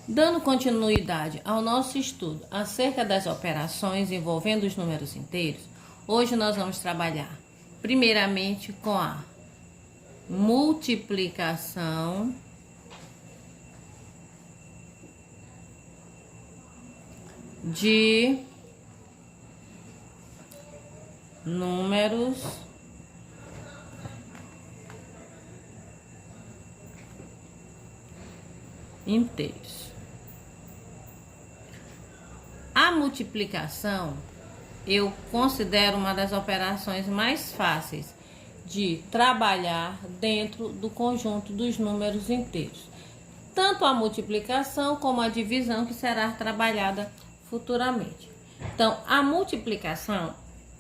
Dando continuidade ao nosso estudo acerca das operações envolvendo os números inteiros, hoje nós vamos trabalhar primeiramente com a multiplicação de números inteiros. A multiplicação eu considero uma das operações mais fáceis de trabalhar dentro do conjunto dos números inteiros. Tanto a multiplicação como a divisão, que será trabalhada futuramente. Então, a multiplicação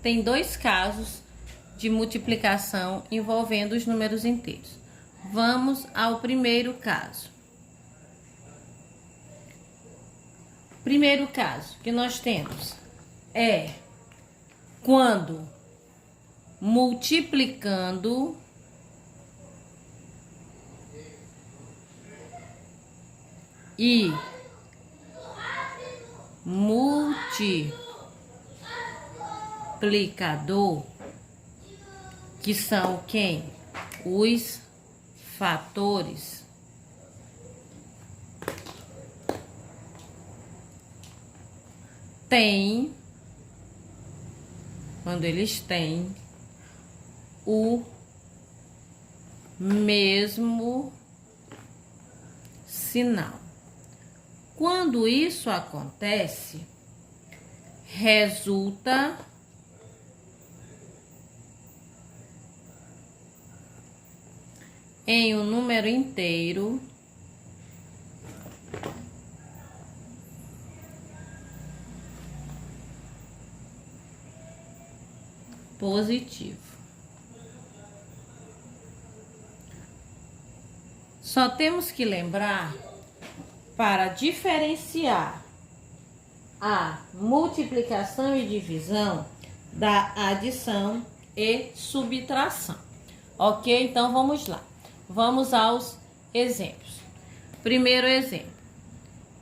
tem dois casos de multiplicação envolvendo os números inteiros. Vamos ao primeiro caso. Primeiro caso que nós temos é quando multiplicando e multiplicador, que são quem? Os fatores têm, quando eles têm o mesmo sinal. Quando isso acontece, resulta em um número inteiro positivo. Só temos que lembrar, para diferenciar a multiplicação e divisão da adição e subtração. Ok? Então vamos lá. Vamos aos exemplos. Primeiro exemplo.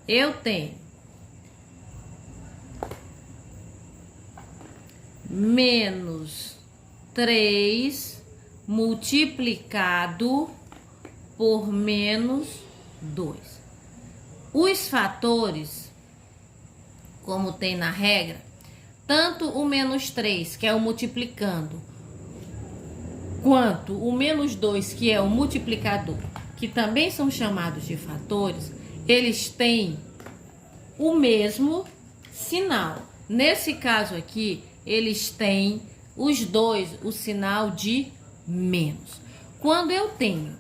Eu tenho menos 3 multiplicado por menos 2. Os fatores, como tem na regra, tanto o menos 3, que é o multiplicando, quanto o menos 2, que é o multiplicador, que também são chamados de fatores, eles têm o mesmo sinal. Nesse caso aqui, eles têm os dois o sinal de menos. Quando eu tenho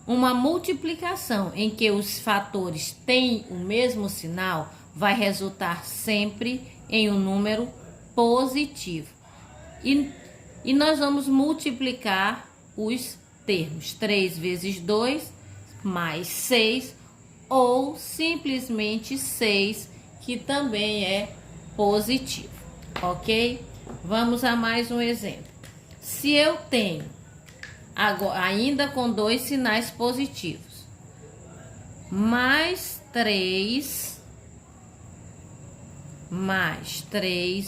uma multiplicação em que os fatores têm o mesmo sinal, vai resultar sempre em um número positivo. E nós vamos multiplicar os termos. 3 vezes 2 mais 6, ou simplesmente 6, que também é positivo. Ok? Vamos a mais um exemplo. Se eu tenho, ainda com dois sinais positivos, mais 3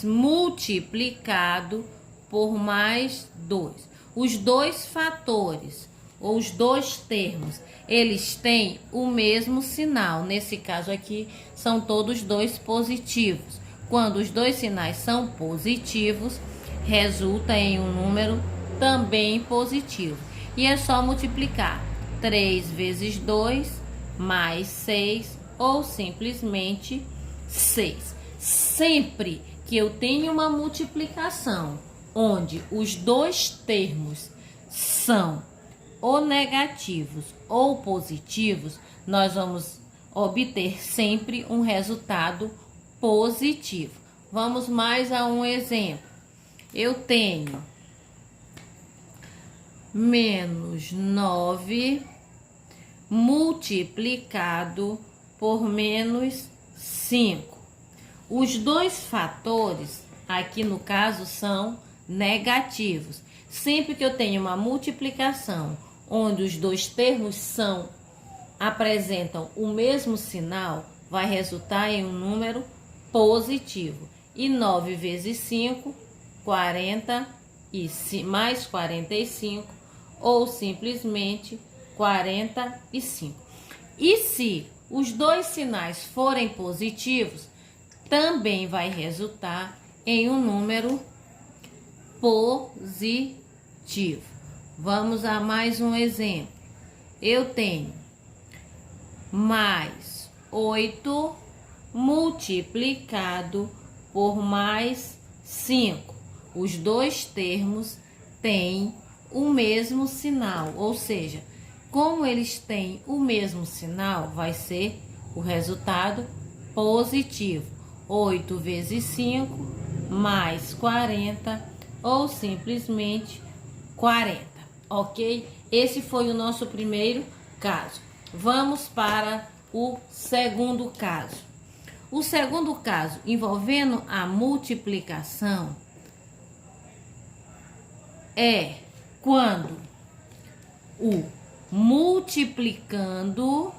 multiplicado por mais 2. Os dois fatores, ou os dois termos, eles têm o mesmo sinal. Nesse caso aqui, são todos dois positivos. Quando os dois sinais são positivos, resulta em um número também positivo. E é só multiplicar 3 vezes 2 mais 6, ou simplesmente 6. Sempre que eu tenho uma multiplicação onde os dois termos são ou negativos ou positivos, nós vamos obter sempre um resultado positivo. Vamos mais a um exemplo. Eu tenho menos 9 multiplicado por menos 5. Os dois fatores, aqui no caso, são negativos. Sempre que eu tenho uma multiplicação onde os dois termos são apresentam o mesmo sinal, vai resultar em um número positivo. E 9 vezes 5, 40 e mais 45, ou simplesmente 45. E se os dois sinais forem positivos, também vai resultar em um número positivo. Vamos a mais um exemplo. Eu tenho mais 8 multiplicado por mais 5. Os dois termos têm o mesmo sinal, ou seja, como eles têm o mesmo sinal, vai ser o resultado positivo. 8 vezes 5 mais 40, ou simplesmente 40, ok? Esse foi o nosso primeiro caso. Vamos para o segundo caso. O segundo caso, envolvendo a multiplicação, é quando o multiplicando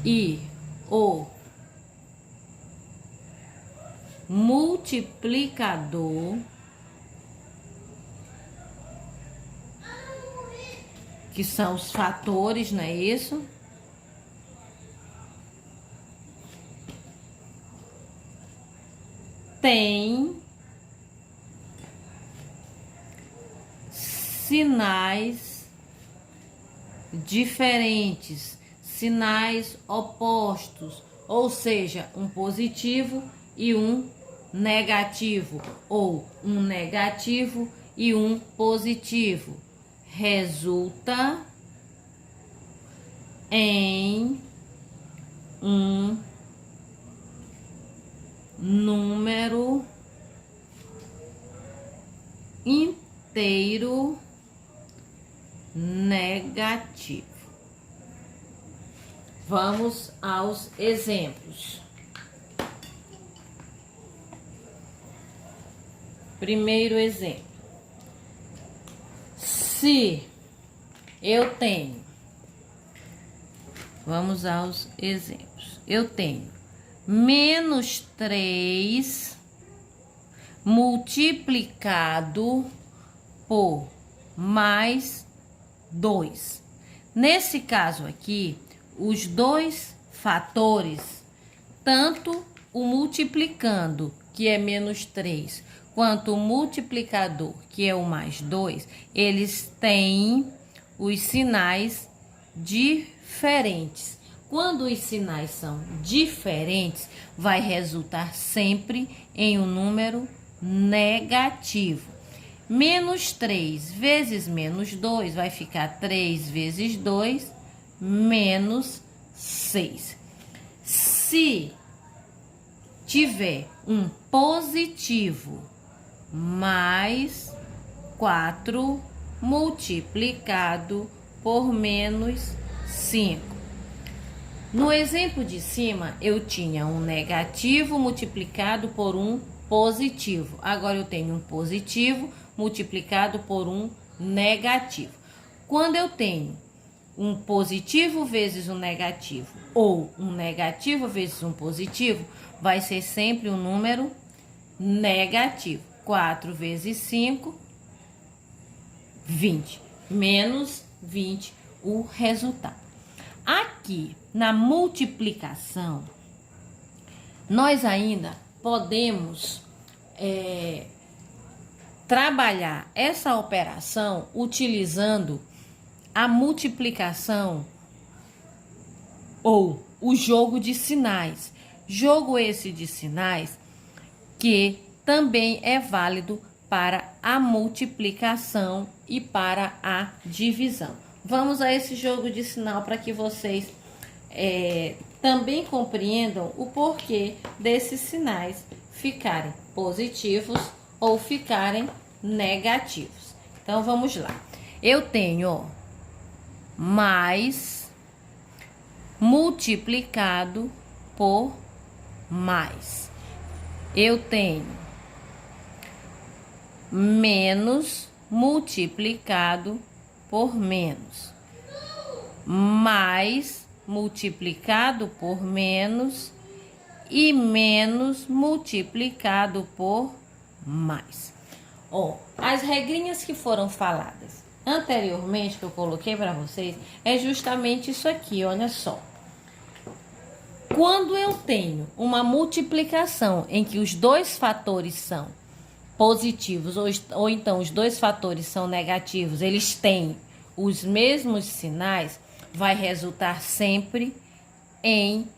e o multiplicador, que são os fatores, não é isso? Tem sinais diferentes, sinais opostos, ou seja, um positivo e um negativo, ou um negativo e um positivo. Resulta em um número inteiro negativo. Vamos aos exemplos. Primeiro exemplo. Se eu tenho, vamos aos exemplos. Eu tenho menos 3 multiplicado por mais 2. Nesse caso aqui, os dois fatores, tanto o multiplicando, que é menos 3, quanto o multiplicador, que é o mais 2, eles têm os sinais diferentes. Quando os sinais são diferentes, vai resultar sempre em um número negativo. Menos 3 vezes menos 2 vai ficar 3 vezes 2, menos 6. Se tiver um positivo mais 4 multiplicado por menos 5. No exemplo de cima, eu tinha um negativo multiplicado por um positivo. Agora eu tenho um positivo multiplicado por um negativo. Quando eu tenho um positivo vezes um negativo ou um negativo vezes um positivo, vai ser sempre um número negativo. 4 vezes 5, 20. Menos 20 o resultado. Aqui, na multiplicação, nós ainda podemos trabalhar essa operação utilizando a multiplicação ou o jogo de sinais. Jogo esse de sinais que também é válido para a multiplicação e para a divisão. Vamos a esse jogo de sinal para que vocês também compreendam o porquê desses sinais ficarem positivos ou ficarem negativos. Então, vamos lá. Eu tenho mais multiplicado por mais. Eu tenho menos multiplicado por menos, mais multiplicado por menos e menos multiplicado por mais. Ó, as regrinhas que foram faladas anteriormente, que eu coloquei para vocês, é justamente isso aqui, olha só. Quando eu tenho uma multiplicação em que os dois fatores são positivos ou então os dois fatores são negativos, eles têm os mesmos sinais, vai resultar sempre em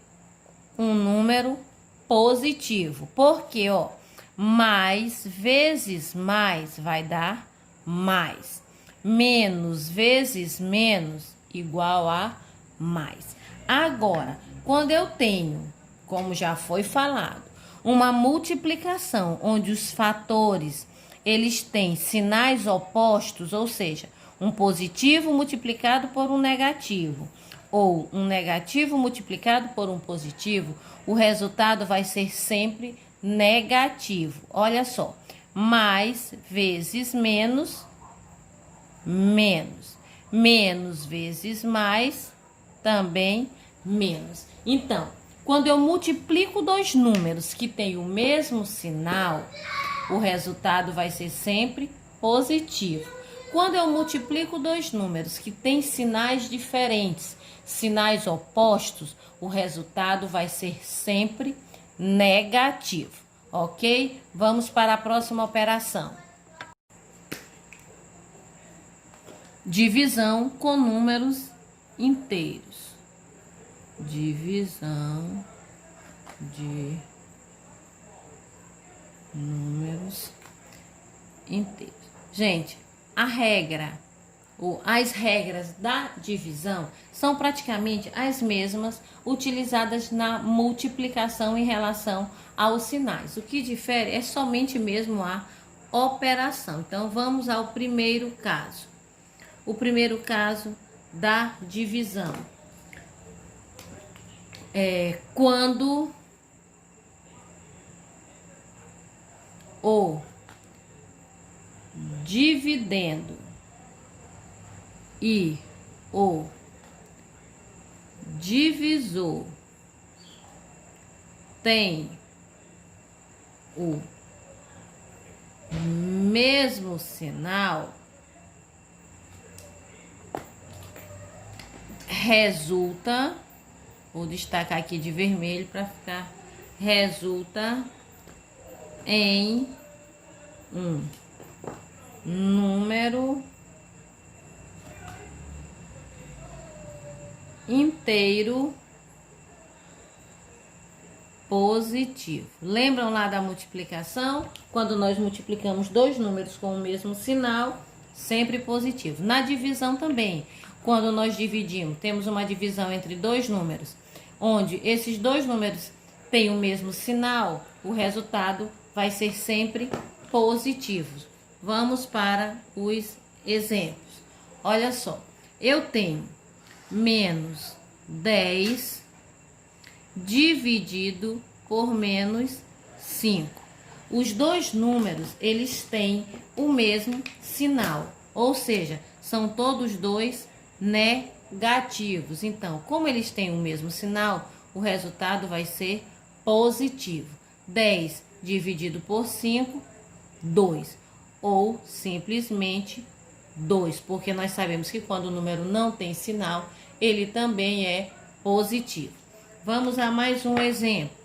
um número positivo. Porque, ó, mais vezes mais vai dar mais. Menos vezes menos igual a mais. Agora, quando eu tenho, como já foi falado, uma multiplicação onde os fatores eles têm sinais opostos, ou seja, um positivo multiplicado por um negativo, ou um negativo multiplicado por um positivo, o resultado vai ser sempre negativo. Olha só, mais vezes menos, menos. Menos vezes mais, também menos. Então, quando eu multiplico dois números que têm o mesmo sinal, o resultado vai ser sempre positivo. Quando eu multiplico dois números que têm sinais diferentes, sinais opostos, o resultado vai ser sempre negativo, ok? Vamos para a próxima operação. Divisão com números inteiros. Divisão de números inteiros. Gente, as regras da divisão são praticamente as mesmas utilizadas na multiplicação em relação aos sinais. O que difere é somente mesmo a operação. Então, vamos ao primeiro caso. O primeiro caso da divisão. Quando o dividendo e o divisor tem o mesmo sinal, resulta, vou destacar aqui de vermelho para ficar, resulta em um número inteiro positivo. Lembram lá da multiplicação? Quando nós multiplicamos dois números com o mesmo sinal, sempre positivo. Na divisão também, quando nós dividimos, temos uma divisão entre dois números, onde esses dois números têm o mesmo sinal, o resultado vai ser sempre positivo. Vamos para os exemplos. Olha só, eu tenho menos 10 dividido por menos 5. Os dois números, eles têm o mesmo sinal, ou seja, são todos dois negativos. Então, como eles têm o mesmo sinal, o resultado vai ser positivo. 10 dividido por 5, 2. Ou simplesmente 2, porque nós sabemos que quando o número não tem sinal, ele também é positivo. Vamos a mais um exemplo.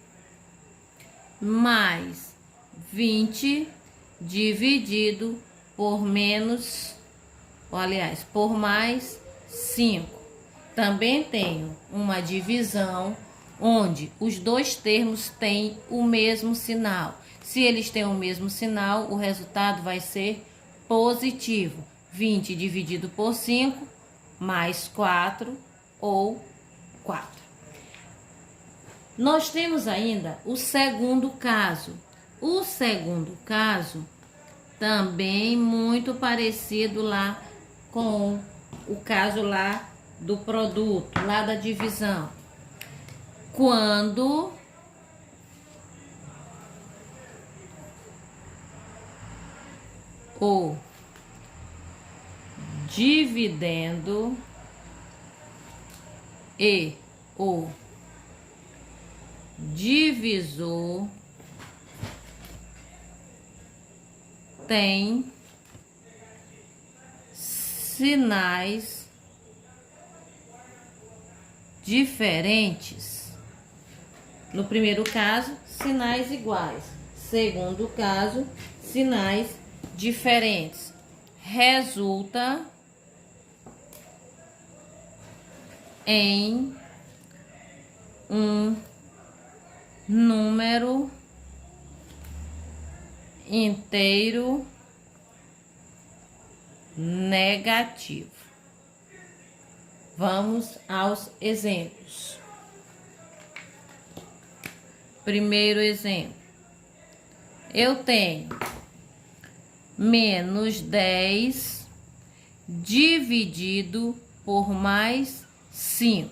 Mais 20 dividido por menos, ou aliás, por mais 5. Também tenho uma divisão onde os dois termos têm o mesmo sinal. Se eles têm o mesmo sinal, o resultado vai ser positivo. 20 dividido por 5, mais 4 ou 4. Nós temos ainda o segundo caso. O segundo caso também muito parecido lá com o caso lá do produto, lá da divisão. Quando o dividendo e o divisor tem sinais diferentes. No primeiro caso, sinais iguais. Segundo caso, sinais diferentes. Resulta em um número inteiro negativo. Vamos aos exemplos. Primeiro exemplo. Eu tenho menos 10 dividido por mais 5.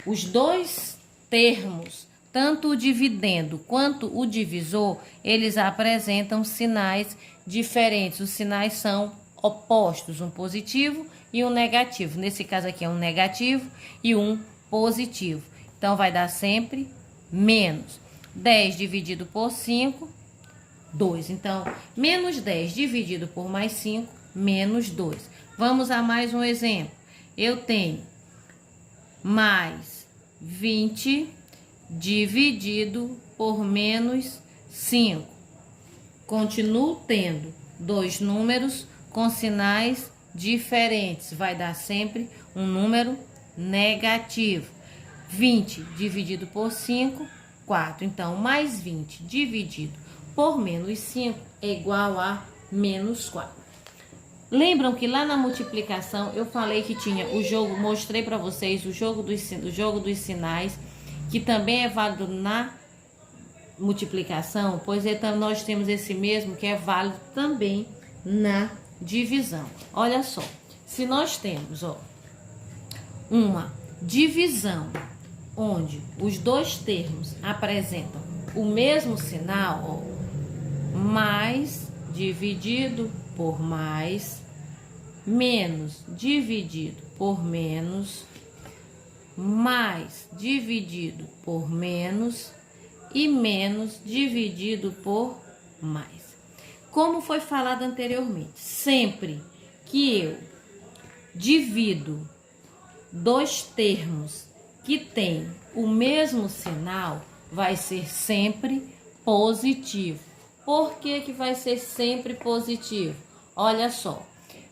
Os dois termos, tanto o dividendo quanto o divisor, eles apresentam sinais diferentes. Os sinais são opostos, um positivo e um negativo. Nesse caso aqui é um negativo e um positivo. Então, vai dar sempre menos. 10 dividido por 5, 2. Então, menos 10 dividido por mais 5, menos 2. Vamos a mais um exemplo. Eu tenho mais 20 dividido por menos 5. Continuo tendo dois números com sinais diferentes. Vai dar sempre um número negativo. 20 dividido por 5, 4. Então, mais 20 dividido por menos 5 é igual a menos 4. Lembram que lá na multiplicação eu falei que tinha o jogo, mostrei para vocês o jogo dos sinais, que também é válido na multiplicação? Pois então nós temos esse mesmo que é válido também na divisão. Olha só, se nós temos uma divisão onde os dois termos apresentam o mesmo sinal, mais dividido por mais, menos dividido por menos, mais dividido por menos e menos dividido por mais. Como foi falado anteriormente, sempre que eu divido dois termos que têm o mesmo sinal, vai ser sempre positivo. Por que que vai ser sempre positivo? Olha só,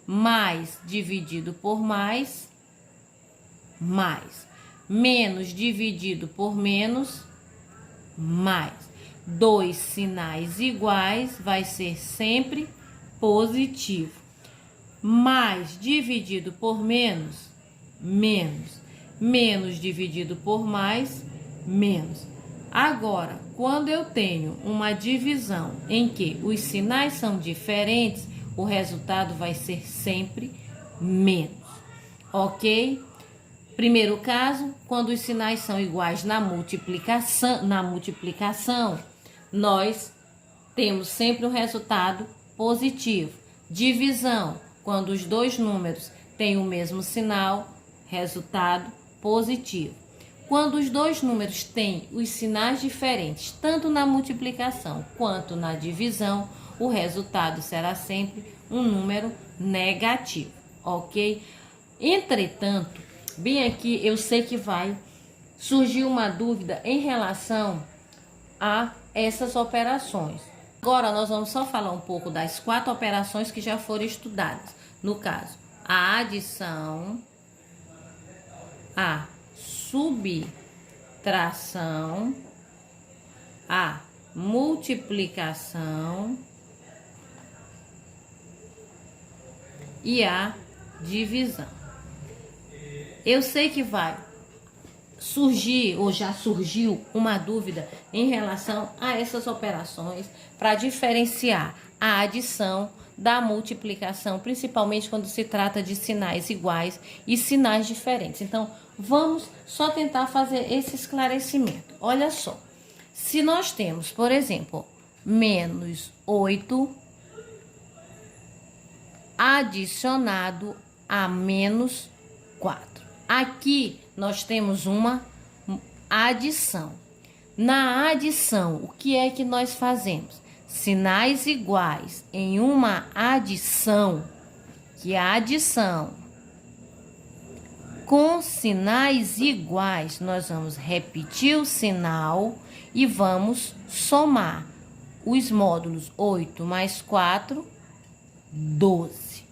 mais dividido por mais, mais. Menos dividido por menos, mais. Dois sinais iguais vai ser sempre positivo. Mais dividido por menos, menos. Menos dividido por mais, menos. Agora, quando eu tenho uma divisão em que os sinais são diferentes, o resultado vai ser sempre menos, ok? Primeiro caso, quando os sinais são iguais na multiplicação, nós temos sempre um resultado positivo. Divisão, quando os dois números têm o mesmo sinal, resultado positivo. Quando os dois números têm os sinais diferentes, tanto na multiplicação quanto na divisão, o resultado será sempre um número negativo, ok? Entretanto, bem aqui eu sei que vai surgir uma dúvida em relação a essas operações. Agora nós vamos só falar um pouco das 4 operações que já foram estudadas. No caso, a adição, a subtração, a multiplicação e a divisão. Eu sei que vai surgir, ou já surgiu, uma dúvida em relação a essas operações para diferenciar a adição da multiplicação, principalmente quando se trata de sinais iguais e sinais diferentes. Então, vamos só tentar fazer esse esclarecimento. Olha só, se nós temos, por exemplo, menos 8 adicionado a menos 4. Aqui nós temos uma adição. Na adição, o que é que nós fazemos? Sinais iguais em uma adição, que é a adição com sinais iguais, nós vamos repetir o sinal e vamos somar os módulos 8 mais 4, 12.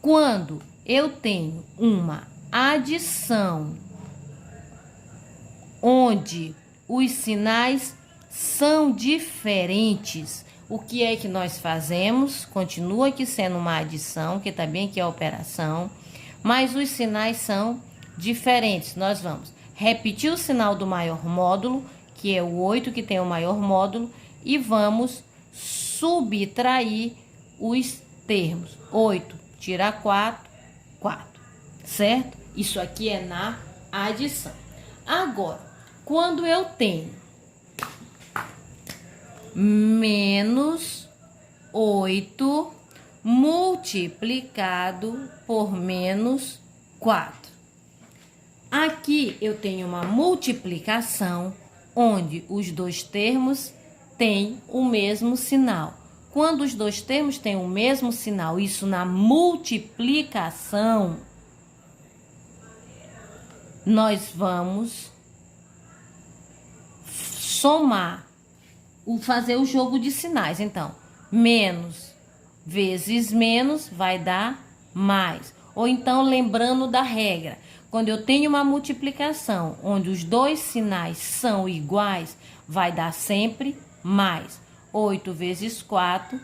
Quando eu tenho uma adição onde os sinais são diferentes, o que é que nós fazemos? Continua aqui sendo uma adição, que também aqui é a operação, mas os sinais são diferentes. Nós vamos repetir o sinal do maior módulo, que é o 8, que tem o maior módulo, e vamos subtrair os termos. 8 tira 4, 4, certo? Isso aqui é na adição. Agora, quando eu tenho menos 8 multiplicado por menos 4. Aqui eu tenho uma multiplicação onde os dois termos têm o mesmo sinal. Quando os dois termos têm o mesmo sinal, isso na multiplicação, nós vamos somar, fazer o jogo de sinais. Então, menos vezes menos vai dar mais. Ou então, lembrando da regra, quando eu tenho uma multiplicação onde os dois sinais são iguais, vai dar sempre mais. 8 vezes 4,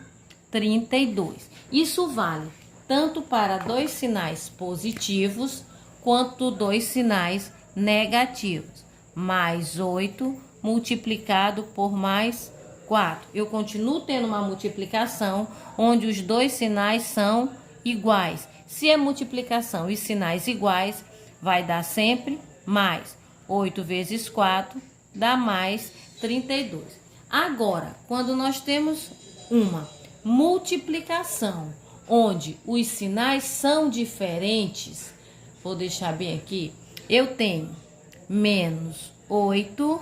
32. Isso vale tanto para dois sinais positivos quanto dois sinais negativos. Mais 8 multiplicado por mais 4. Eu continuo tendo uma multiplicação onde os dois sinais são iguais. Se é multiplicação e sinais iguais, vai dar sempre mais. 8 vezes 4 dá mais 32. Agora, quando nós temos uma multiplicação onde os sinais são diferentes, vou deixar bem aqui, eu tenho menos 8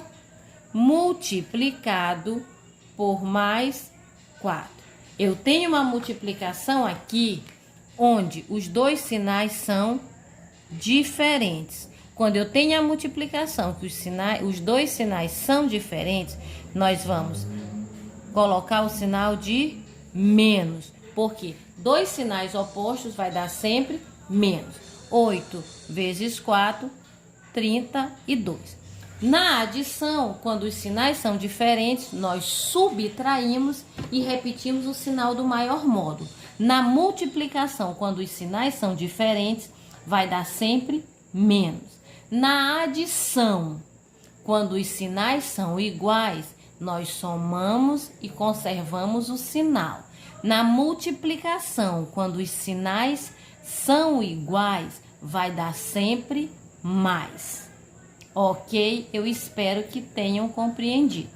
multiplicado por mais 4. Eu tenho uma multiplicação aqui onde os dois sinais são diferentes. Quando eu tenho a multiplicação que os dois sinais são diferentes, nós vamos colocar o sinal de menos, porque dois sinais opostos vai dar sempre menos. 8 vezes 4, 32. Na adição, quando os sinais são diferentes, nós subtraímos e repetimos o sinal do maior módulo. Na multiplicação, quando os sinais são diferentes, vai dar sempre menos. Na adição, quando os sinais são iguais, nós somamos e conservamos o sinal. Na multiplicação, quando os sinais são iguais, vai dar sempre mais. Ok? Eu espero que tenham compreendido.